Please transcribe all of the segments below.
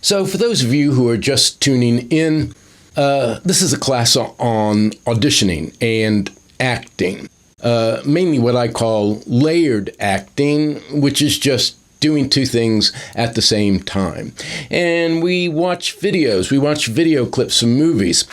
So for those of you who are just tuning in, this is a class on auditioning and acting. Mainly what I call layered acting, which is just doing two things at the same time. And we watch videos, we watch video clips from movies.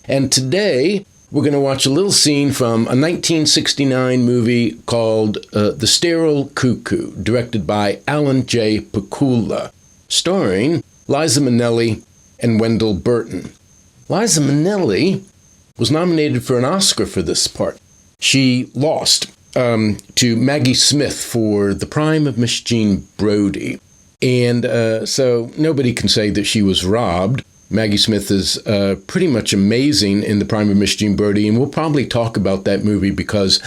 And today, we're going to watch a little scene from a 1969 movie called The Sterile Cuckoo, directed by Alan J. Pakula, starring Liza Minelli and Wendell Burton. Liza Minelli was nominated for an Oscar for this part. She lost to Maggie Smith for The Prime of Miss Jean Brodie. And so nobody can say that she was robbed. Maggie Smith is pretty much amazing in The Prime of Miss Jean Brodie, and we'll probably talk about that movie because,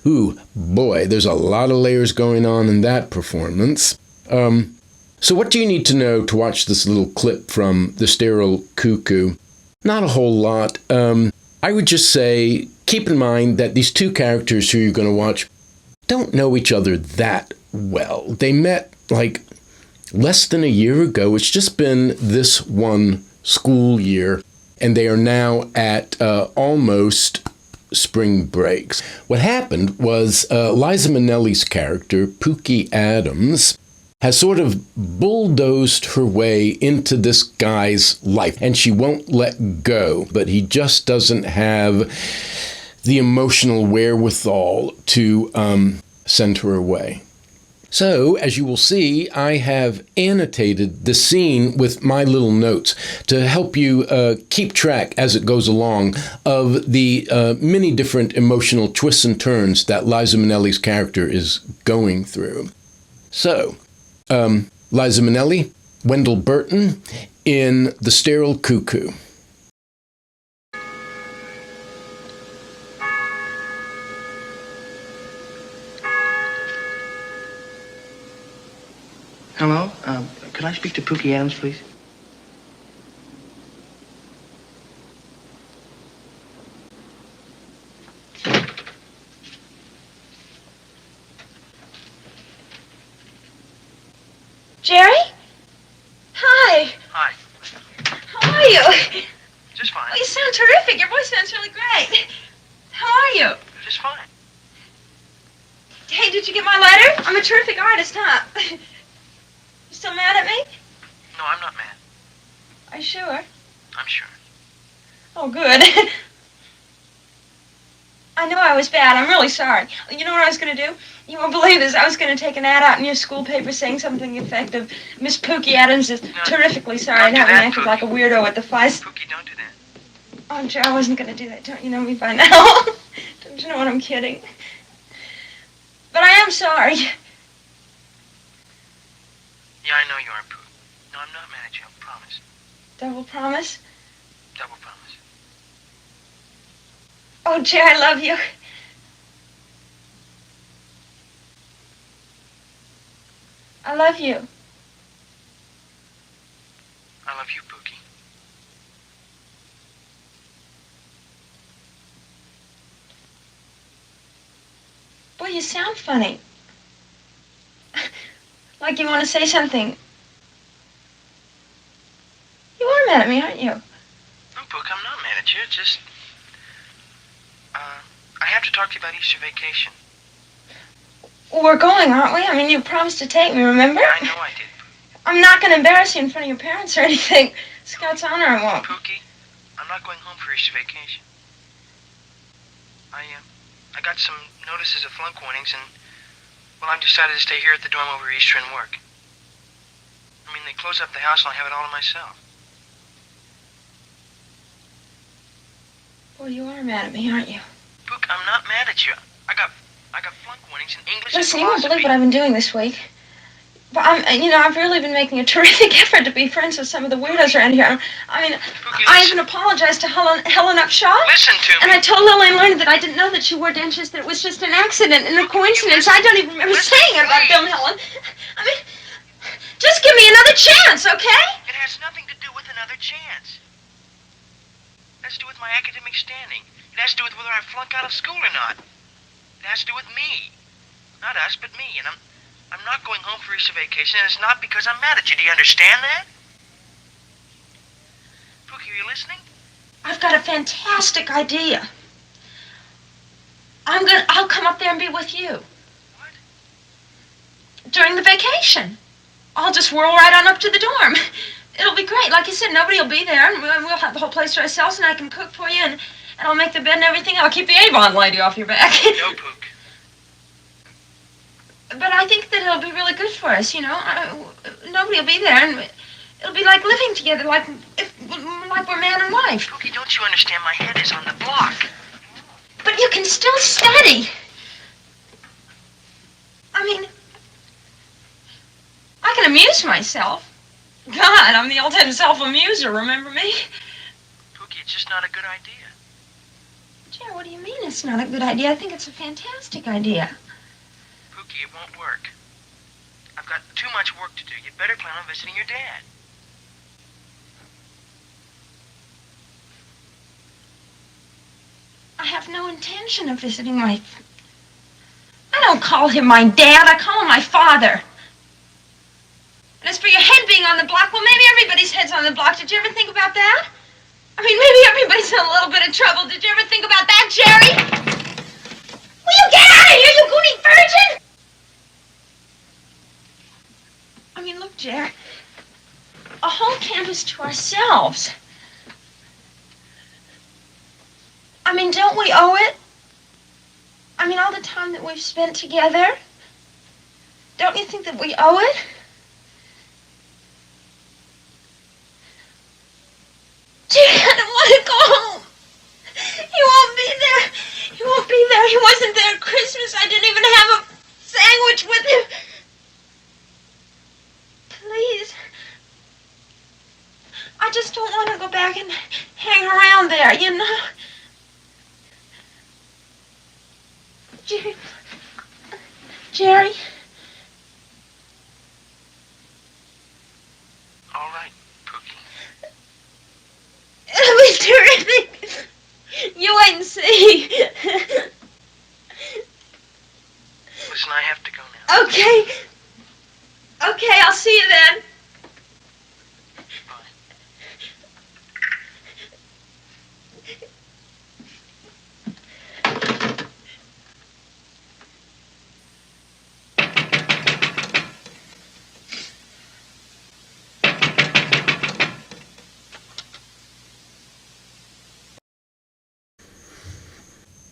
ooh, boy, there's a lot of layers going on in that performance. So what do you need to know to watch this little clip from The Sterile Cuckoo? Not a whole lot. I would just say, keep in mind that these two characters who you're going to watch don't know each other that well. They met, like, less than a year ago. It's just been this one school year, and they are now at almost spring breaks. What happened was Liza Minnelli's character, Pookie Adams, has sort of bulldozed her way into this guy's life, and she won't let go, but he just doesn't have the emotional wherewithal to send her away. So, as you will see, I have annotated the scene with my little notes to help you keep track as it goes along of the many different emotional twists and turns that Liza Minnelli's character is going through. So, Liza Minnelli, Wendell Burton in The Sterile Cuckoo. Hello? Could I speak to Pookie Adams, please? Jerry? Hi. Hi. How are you? Just fine. Oh, you sound terrific. Your voice sounds really great. How are you? Just fine. Hey, did you get my letter? I'm a terrific artist, huh? You still mad at me? No, I'm not mad. Are you sure? I'm sure. Oh, good. I know I was bad. I'm really sorry. You know what I was going to do? You won't believe this. I was going to take an ad out in your school paper saying something effective. Miss Pookie Adams is terrifically sorry and having acted like a weirdo at the feist. Pookie, don't do that. Oh, Joe, I wasn't going to do that. Don't you know me by now? Don't you know what I'm kidding? But I am sorry. Yeah, I know you are, Pooh. No, I'm not mad at you, I promise. Double promise? Double promise. Oh, Jerry, I love you. I love you. I love you, Pookie. Boy, you sound funny. Like you want to say something. You are mad at me, aren't you? No, Pookie, I'm not mad at you. It's just... I have to talk to you about Easter vacation. Well, we're going, aren't we? I mean, you promised to take me, remember? Yeah, I know I did, Pookie. I'm not going to embarrass you in front of your parents or anything. Scout's honor, I won't. Pookie, I'm not going home for Easter vacation. I got some notices of flunk warnings, and, well, I've decided to stay here at the dorm over Easter and work. I mean, they close up the house and I'll have it all to myself. Boy, you are mad at me, aren't you? Pook, I'm not mad at you. I got flunk warnings in English Listen, and you won't philosophy. believe what I've been doing this week. But I've really been making a terrific effort to be friends with some of the weirdos around here. I even apologized to Helen Upshaw. Listen to me. And I told Lily Learned that I didn't know that she wore dentures, that it was just an accident and a coincidence. I don't even remember saying it about them, Helen. Just give me another chance, okay? It has nothing to do with another chance. It has to do with my academic standing. It has to do with whether I flunk out of school or not. It has to do with me. Not us, but me. And I'm not going home for Easter vacation, and it's not because I'm mad at you. Do you understand that? Pookie, are you listening? I've got a fantastic idea. I'll come up there and be with you. What? During the vacation. I'll just whirl right on up to the dorm. It'll be great. Like you said, nobody will be there, and we'll have the whole place to ourselves, and I can cook for you, and I'll make the bed and everything. I'll keep the Avon lady off your back. No, Pook. But I think that it'll be really good for us, nobody will be there, and it'll be like living together, like we're man and wife. Pookie, don't you understand? My head is on the block. But you can still study. I can amuse myself. God, I'm the ultimate self-amuser, remember me? Pookie, it's just not a good idea. Jerry, what do you mean it's not a good idea? I think it's a fantastic idea. Pookie, it won't work. I've got too much work to do. You'd better plan on visiting your dad. I have no intention of visiting I don't call him my dad. I call him my father. And as for your head being on the block, well, maybe everybody's head's on the block. Did you ever think about that? Maybe everybody's in a little bit of trouble. Did you ever think about that, Jerry? Will you get out of here, you goody virgin? Look, Jerry. A whole campus to ourselves. Don't we owe it? All the time that we've spent together. Don't you think that we owe it? Jerry, I don't want to go home. He won't be there. He won't be there. He wasn't there at Christmas. I didn't even have a sandwich with him. Please. I just don't want to go back and hang around there, Jerry? All right, Pookie. It'll be terrific. You wait and see. Listen, I have to go now. Okay. Okay, I'll see you then. Bye.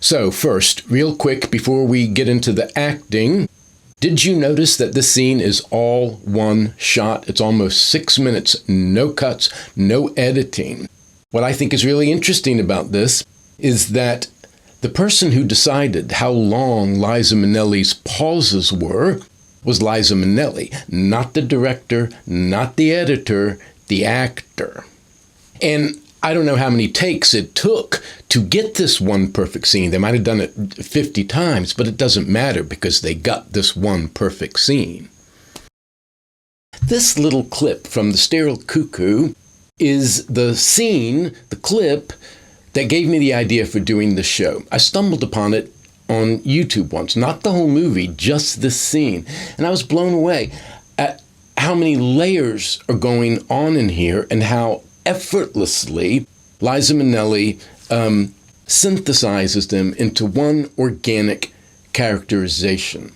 So first, real quick, before we get into the acting, did you notice that this scene is all one shot? It's almost 6 minutes, no cuts, no editing. What I think is really interesting about this is that the person who decided how long Liza Minnelli's pauses were was Liza Minnelli, not the director, not the editor, the actor. And I don't know how many takes it took to get this one perfect scene. They might have done it 50 times, but it doesn't matter because they got this one perfect scene. This little clip from the Sterile Cuckoo is the scene, the clip, that gave me the idea for doing the show. I stumbled upon it on YouTube once, not the whole movie, just this scene. And I was blown away at how many layers are going on in here and how effortlessly Liza Minnelli synthesizes them into one organic characterization.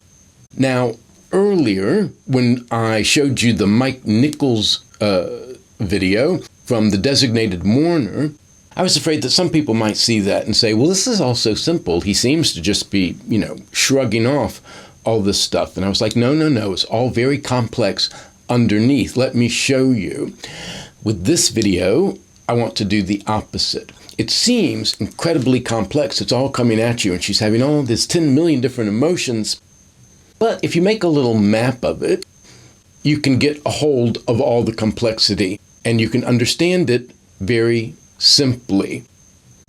Now, earlier, when I showed you the Mike Nichols video from The Designated Mourner, I was afraid that some people might see that and say, well, this is all so simple. He seems to just be, shrugging off all this stuff. And I was like, no, it's all very complex underneath. Let me show you. With this video, I want to do the opposite. It seems incredibly complex. It's all coming at you, and she's having all this 10 million different emotions. But if you make a little map of it, you can get a hold of all the complexity and you can understand it very simply.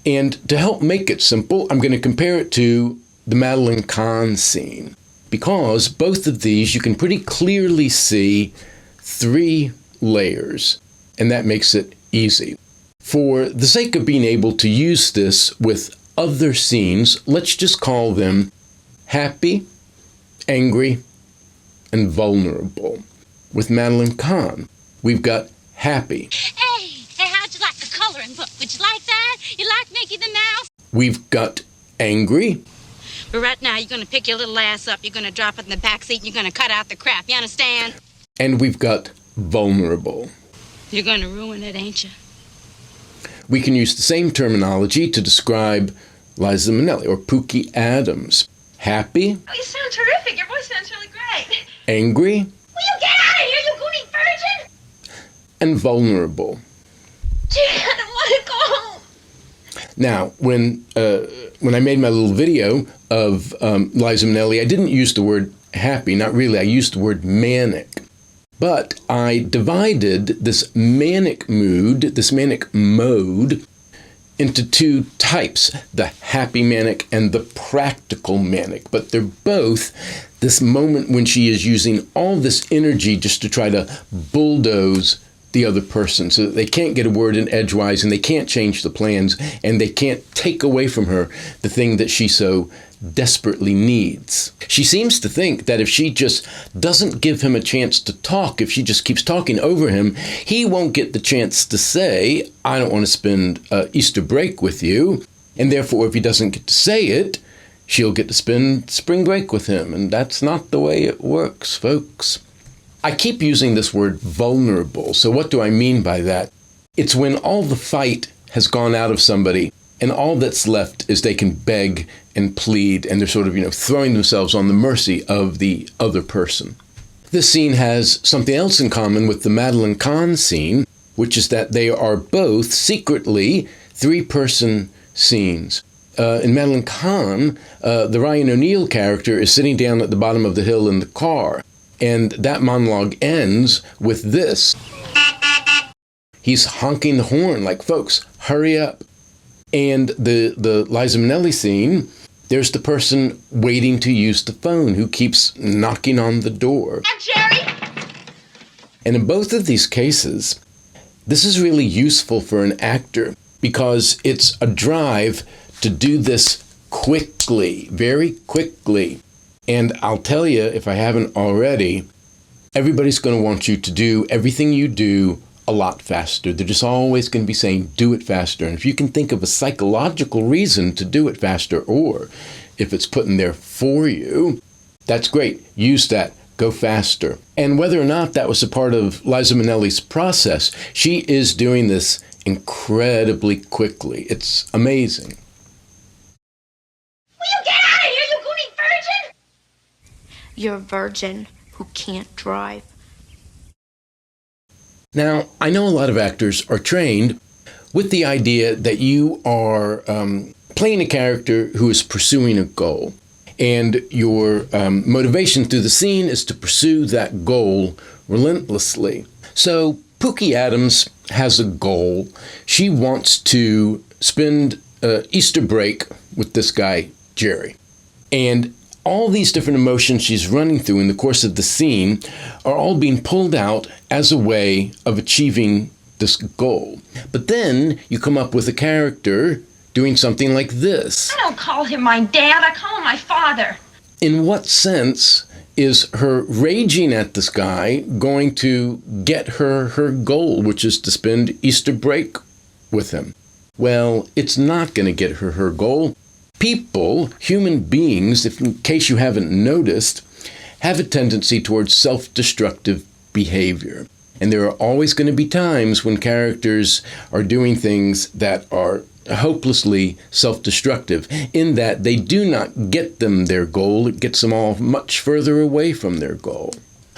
And to help make it simple, I'm going to compare it to the Madeline Kahn scene, because both of these you can pretty clearly see 3 layers, and that makes it easy. For the sake of being able to use this with other scenes, let's just call them happy, angry, and vulnerable. With Madeline Kahn, we've got happy. Hey, how'd you like the coloring book? Would you like that? You like Mickey the Mouse? We've got angry. But right now, you're going to pick your little ass up, you're going to drop it in the back seat, and you're going to cut out the crap. You understand? And we've got vulnerable. You're going to ruin it, ain't you? We can use the same terminology to describe Liza Minelli or Pookie Adams. Happy. Oh, you sound terrific. Your voice sounds really great. Angry. Will you get out of here, you goody virgin? And vulnerable. Gee, I don't want to go home. Now, when I made my little video of Liza Minelli, I didn't use the word happy, not really. I used the word manic. But I divided this manic mood, this manic mode, into 2 types, the happy manic and the practical manic. But they're both this moment when she is using all this energy just to try to bulldoze the other person so that they can't get a word in edgewise and they can't change the plans and they can't take away from her the thing that she so desperately needs. She seems to think that if she just doesn't give him a chance to talk, if she just keeps talking over him, he won't get the chance to say, I don't want to spend Easter break with you. And therefore, if he doesn't get to say it, she'll get to spend spring break with him. And that's not the way it works, folks. I keep using this word vulnerable. So what do I mean by that? It's when all the fight has gone out of somebody and all that's left is they can beg and plead and they're sort of, throwing themselves on the mercy of the other person. This scene has something else in common with the Madeline Kahn scene, which is that they are both secretly 3-person scenes. In Madeline Kahn, the Ryan O'Neal character is sitting down at the bottom of the hill in the car. And that monologue ends with this. He's honking the horn like, folks, hurry up. And the Liza Minelli scene, there's the person waiting to use the phone who keeps knocking on the door. And Jerry? And in both of these cases, this is really useful for an actor because it's a drive to do this quickly, very quickly. And I'll tell you, if I haven't already, everybody's going to want you to do everything you do a lot faster. They're just always going to be saying, do it faster. And if you can think of a psychological reason to do it faster, or if it's put in there for you, that's great. Use that. Go faster. And whether or not that was a part of Liza Minnelli's process, she is doing this incredibly quickly. It's amazing. Will you get out of here, you goody virgin? You're a virgin who can't drive. Now, I know a lot of actors are trained with the idea that you are playing a character who is pursuing a goal. And your motivation through the scene is to pursue that goal relentlessly. So Pookie Adams has a goal. She wants to spend Easter break with this guy, Jerry. And all these different emotions she's running through in the course of the scene are all being pulled out as a way of achieving this goal. But then you come up with a character doing something like this. I don't call him my dad. I call him my father. In what sense is her raging at this guy going to get her goal, which is to spend Easter break with him? Well, it's not going to get her goal. People, human beings, if in case you haven't noticed, have a tendency towards self-destructive behavior. And there are always going to be times when characters are doing things that are hopelessly self-destructive, in that they do not get them their goal. It gets them all much further away from their goal.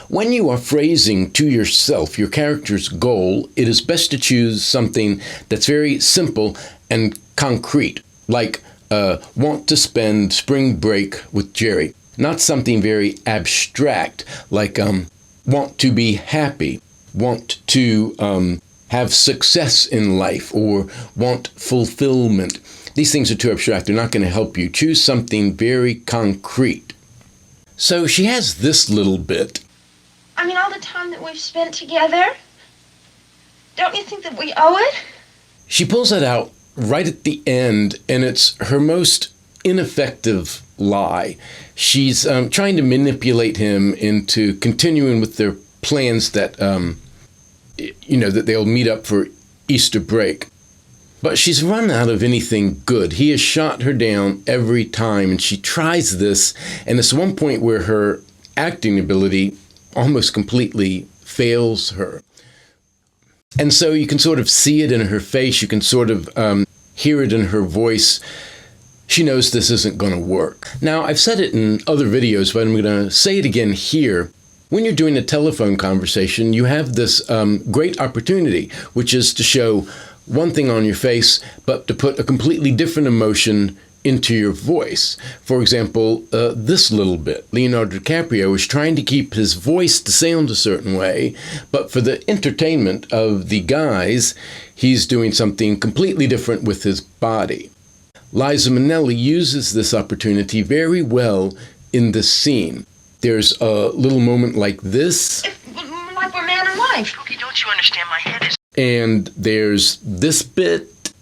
When you are phrasing to yourself your character's goal, it is best to choose something that's very simple and concrete, like want to spend spring break with Jerry. Not something very abstract, like want to be happy, want to have success in life, or want fulfillment. These things are too abstract. They're not going to help you. Choose something very concrete. So she has this little bit. I mean, all the time that we've spent together, don't you think that we owe it? She pulls that out right at the end, and it's her most ineffective lie. She's trying to manipulate him into continuing with their plans that, that they'll meet up for Easter break. But she's run out of anything good. He has shot her down every time, and she tries this, and it's one point where her acting ability almost completely fails her. And so you can sort of see it in her face. You can sort of hear it in her voice. She knows this isn't going to work. Now, I've said it in other videos, but I'm going to say it again here. When you're doing a telephone conversation, you have this great opportunity, which is to show one thing on your face, but to put a completely different emotion into your voice. For example, this little bit. Leonardo DiCaprio is trying to keep his voice to sound a certain way, but for the entertainment of the guys, he's doing something completely different with his body. Liza Minelli uses this opportunity very well in this scene. There's a little moment like this. Like we're man and wife. Pookie, don't you understand? My head is... And there's this bit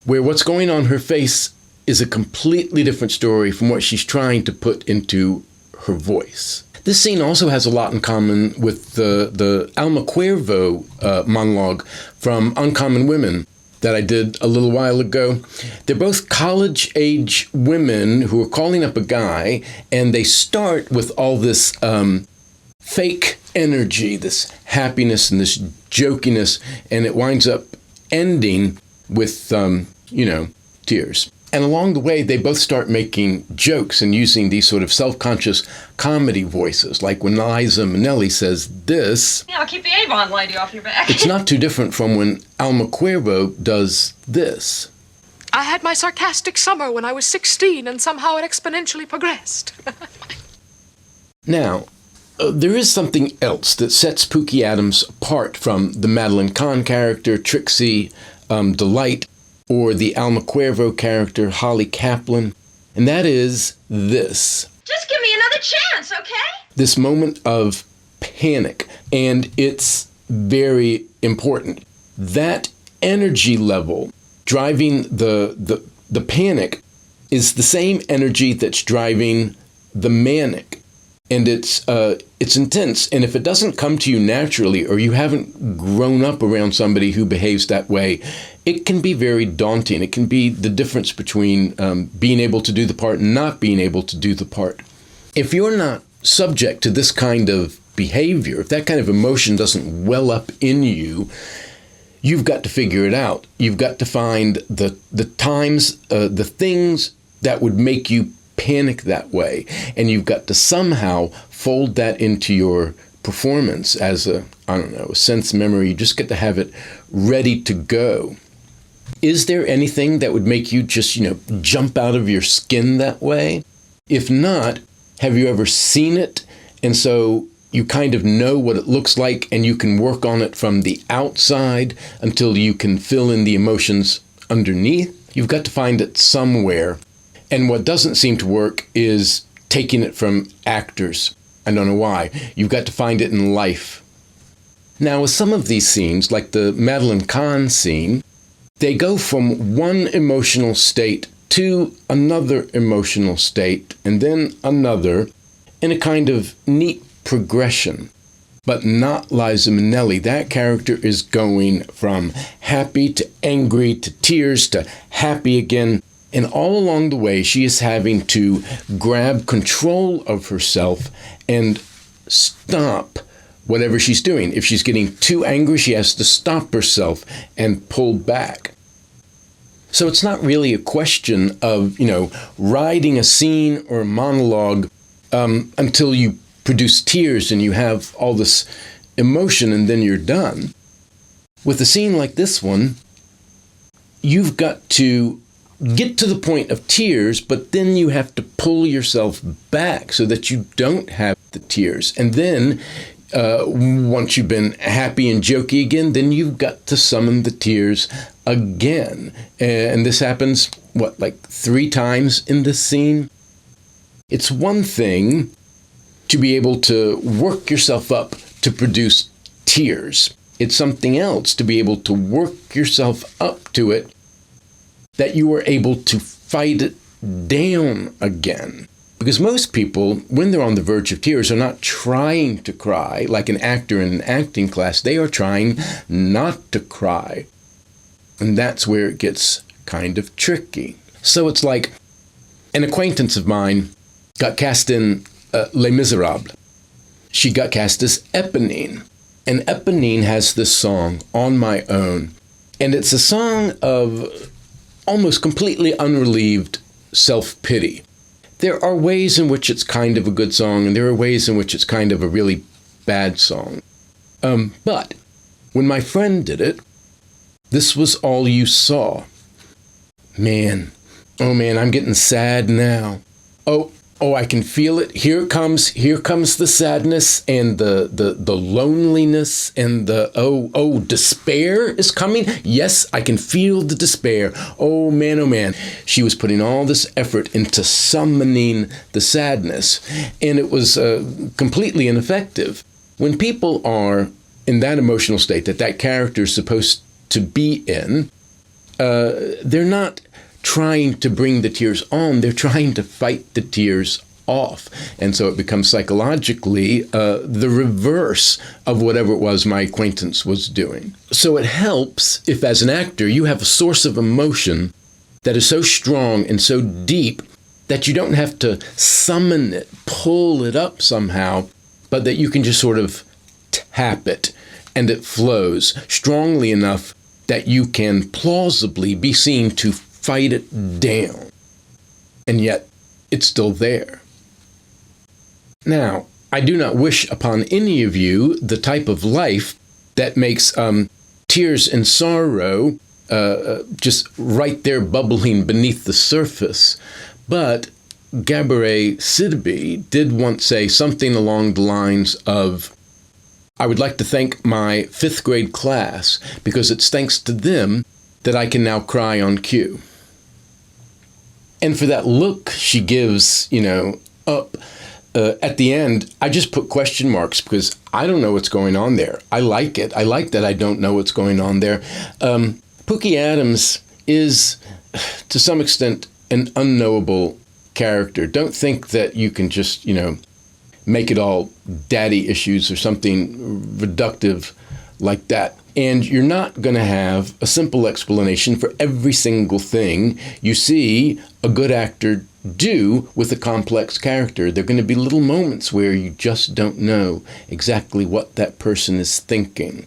where what's going on her face is a completely different story from what she's trying to put into her voice. This scene also has a lot in common with the Alma Cuervo monologue from Uncommon Women that I did a little while ago. They're both college-age women who are calling up a guy, and they start with all this fake energy, this happiness and this jokiness, and it winds up ending with, tears. And along the way, they both start making jokes and using these sort of self-conscious comedy voices, like when Liza Minelli says this. Yeah, I'll keep the Avon lady off your back. It's not too different from when Alma Cuervo does this. I had my sarcastic summer when I was 16, and somehow it exponentially progressed. Now, there is something else that sets Pookie Adams apart from the Madeline Kahn character, Trixie Delight, or the Alma Cuervo character, Holly Kaplan, and that is this. Just give me another chance, okay? This moment of panic, and it's very important. That energy level driving the panic is the same energy that's driving the manic. And it's intense. And if it doesn't come to you naturally, or you haven't grown up around somebody who behaves that way, it can be very daunting. It can be the difference between being able to do the part and not being able to do the part. If you're not subject to this kind of behavior, if that kind of emotion doesn't well up in you, you've got to figure it out. You've got to find the times, the things that would make you panic that way, and you've got to somehow fold that into your performance as a sense memory. You just get to have it ready to go. Is there anything that would make you just, jump out of your skin that way? If not, have you ever seen it? And so you kind of know what it looks like, and you can work on it from the outside until you can fill in the emotions underneath. You've got to find it somewhere. And what doesn't seem to work is taking it from actors. I don't know why. You've got to find it in life. Now, with some of these scenes, like the Madeline Kahn scene, they go from one emotional state to another emotional state, and then another, in a kind of neat progression. But not Liza Minelli. That character is going from happy to angry to tears to happy again. And all along the way, she is having to grab control of herself and stop whatever she's doing. If she's getting too angry, she has to stop herself and pull back. So it's not really a question of, riding a scene or a monologue until you produce tears and you have all this emotion and then you're done. With a scene like this one, you've got to get to the point of tears, but then you have to pull yourself back so that you don't have the tears. And then once you've been happy and jokey again, then you've got to summon the tears again. And this happens, like 3 times in this scene? It's one thing to be able to work yourself up to produce tears. It's something else to be able to work yourself up to it that you are able to fight it down again. Because most people, when they're on the verge of tears, are not trying to cry like an actor in an acting class. They are trying not to cry. And that's where it gets kind of tricky. So it's like an acquaintance of mine got cast in Les Miserables. She got cast as Eponine. And Eponine has this song, On My Own. And it's a song of almost completely unrelieved self-pity. There are ways in which it's kind of a good song, and there are ways in which it's kind of a really bad song. But when my friend did it, this was all you saw. Man, oh man, I'm getting sad now. Oh, I can feel it. Here comes the sadness and the loneliness and the despair is coming. Yes, I can feel the despair. Oh man. She was putting all this effort into summoning the sadness, and it was completely ineffective. When people are in that emotional state that character is supposed to be in, they're not trying to bring the tears on, they're trying to fight the tears off. And so it becomes psychologically the reverse of whatever it was my acquaintance was doing. So it helps if, as an actor, you have a source of emotion that is so strong and so deep that you don't have to summon it, pull it up somehow, but that you can just sort of tap it, and it flows strongly enough that you can plausibly be seen to fight it down, and yet it's still there. Now, I do not wish upon any of you the type of life that makes tears and sorrow just right there bubbling beneath the surface, but Gabourey Sidibe did once say something along the lines of, I would like to thank my 5th grade class because it's thanks to them that I can now cry on cue. And for that look she gives, up at the end, I just put question marks because I don't know what's going on there. I like it. I like that I don't know what's going on there. Pookie Adams is, to some extent, an unknowable character. Don't think that you can just, make it all daddy issues or something reductive like that. And you're not going to have a simple explanation for every single thing you see a good actor do with a complex character. There are going to be little moments where you just don't know exactly what that person is thinking.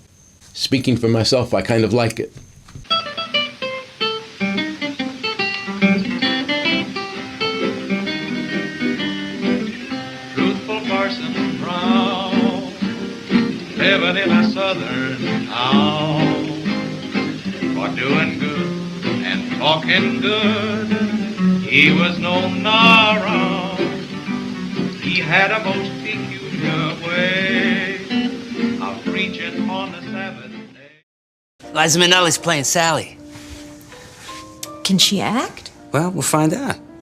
Speaking for myself, I kind of like it. Truthful Parson Brown, living in a southern town, for doing good and talking good, he was known around. He had a most peculiar way of preaching on the Sabbath day. Liza Minnelli's playing Sally. Can she act? Well, we'll find out.